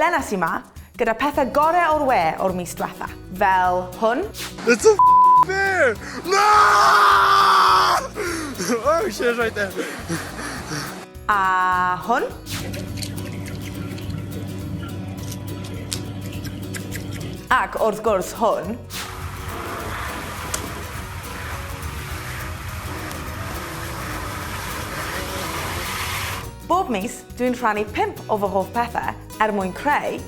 Elena sy 'ma, gyda pethau gorau o'r we o'r mis diwetha. Fel hwn. It's a bear! No! Oh shit, right there. A hwn. Ac wrth gwrs hwn. Bob mis, dwi'n rhannu 5 o fy hoff pethau mwyn creu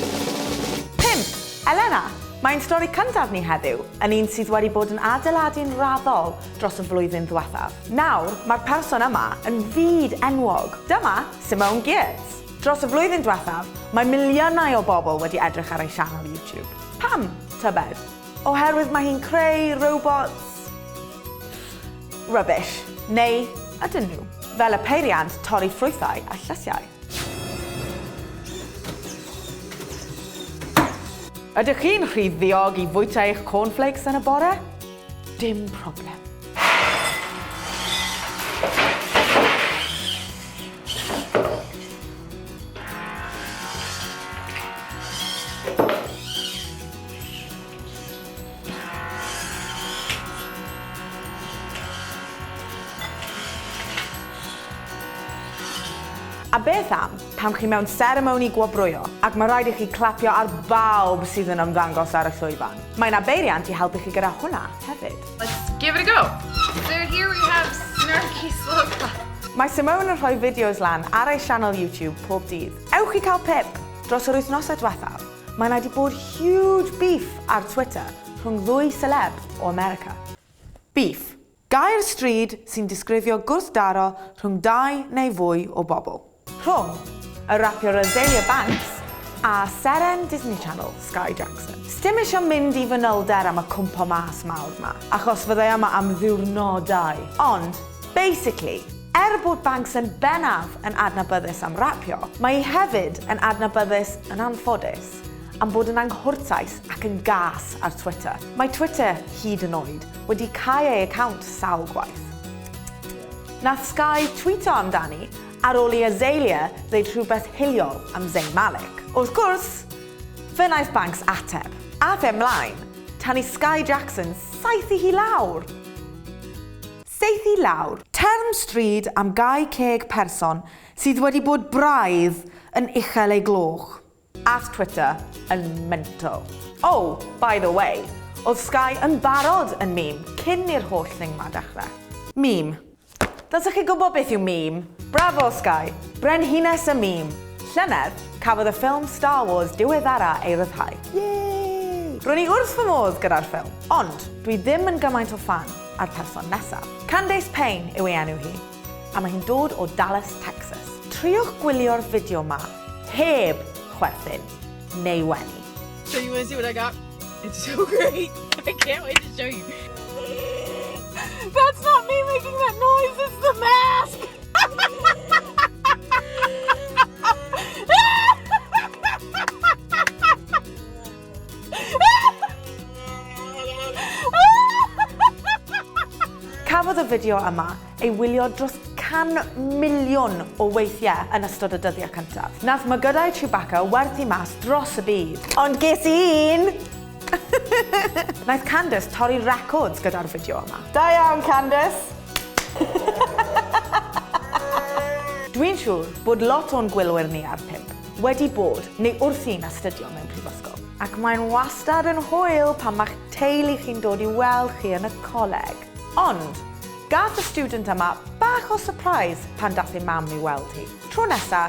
5 Elena. Mae'n stori cyntaf ni heddiw, yn un sydd wedi bod yn adeiladu'n raddol dros y flwyddyn ddiwethaf. Nawr, mae'r person yma yn fyd enwog. Dyma Simone Geertz. Dros y flwyddyn diwethaf, mae miliynau o bobl wedi edrych ar ei sianel YouTube. Pam, tybed? Oherwydd mae hi'n creu robots rubbish, neu ydyn nhw, fel y peiriant torri ffrwythau a llysiau. Ydych chi'n rhy ddiog i fwyta eich cornflakes yn y bore? Dim problem. A beth am pam chi mewn seremoni gwobrwyo ac mae rhaid i chi clapio ar bawb sydd yn ymddangos ar y llwyfan. Mae 'na beiriant i helpu chi gyda hwnna hefyd. Let's give it a go. So here we have Snarky Slow Clap. Mae Simone yn rhoi fideos lan ar ei sianel YouTube pob dydd. Ewch i cael pip dros yr wythnosau diwethaf. Mae 'na 'di bod huge beef ar Twitter rhwng 2 celeb o America. Beef. Gair stryd sy'n disgrifio gwrthdaro rhwng 2 neu fwy o bobl. Rhwng y rapiwr Azealia Banks a seren Disney Channel, Sky Jackson. Sdim eisiau mynd i fanylder am y cwmpo mas mawr yma, achos fyddai yma am ddiwrnodau. Ond, basically, bod Banks yn bennaf yn adnabyddus am rapio, mae hi hefyd yn adnabyddus yn anffodus am bod yn anghwrtais ac yn gas ar Twitter. Mae Twitter hyd yn oed wedi cau ei account sawl gwaith. Nath Sky tweeto amdani ar ôl i Azealia ddeud rhywbeth hiliol am Zayn Malik. Wrth gwrs, fe wnaeth Banks ateb. A fe mlaen, tan i Sky Jackson saethu hi lawr. Saethu lawr. Term stryd am 20 person sydd wedi bod braidd yn uchel ei gloch. At Twitter yn mental. Oh, by the way, oedd Sky yn barod yn meme cyn i'r holl thing ma dechrau. Meme. Dylsech chi gwybod beth yw meme? Bravo Sky, brenhines y meme. Llynedd, cafodd y ffilm Star Wars diweddara ei ryddhau. Yay! Rwy'n i wrth fy modd gyda'r ffilm, ond dwi ddim yn gymaint o fan ar person nesaf. Candace Payne yw ei enw hi, a mae hi'n dod o Dallas, Texas. Triwch gwylio'r fideo ma, heb chwerthin neu wenu. So you want to see what I got? It's so great. I can't wait to show you. That's not me making that noise, it's the mask! Cafodd y fideo yma ei wylio dros 100,000,000 o weithiau yn ystod y dyddiau cyntaf. Nath mygydau Chewbacca werthu mas dros y byd. Ond ges i un! Naeth Candace torri records gyda'r fideo yma. Da iawn, Candace! Dwi'n siŵr bod lot o'n gwylwyr ni ar 5 wedi bod neu wrthi'n astudio mewn prifysgol. Ac mae'n wastad yn hwyl pan ma'ch teulu chi'n dod i weld chi yn y coleg. Ond, gath y student yma bach o surprise pan dath ei mam i weld hi. Tro nesa,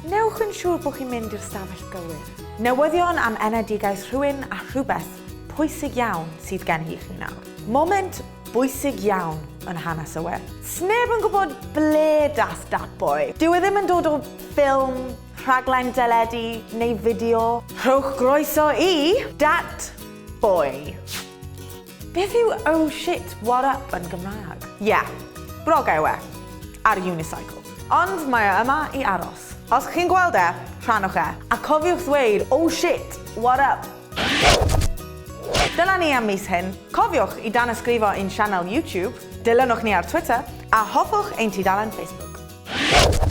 newch yn siŵr bod chi'n mynd i'r stafell gywir. Newyddion am enedigaeth rhywun a rhywbeth pwysig iawn sydd gen i chi nawr. Moment bwysig iawn yn hanes y we. Sneb yn gwybod ble dath Dat Boy. Dyw e ddim yn dod o ffilm, rhaglen deledu neu fideo. Rhowch groeso i Dat Boy. Beth yw oh shit, what up yn Gymraeg? Ie, brogau we, ar unicycle. Ond mae e yma i aros. Os chi'n gweld e, rhannwch e. A cofiwch ddweud, oh shit, what up? Dyna ni am mis hyn. Cofiwch i dan ysgrifo ein sianel YouTube, dilynwch ni ar Twitter, a hoffwch ein tudalen Facebook.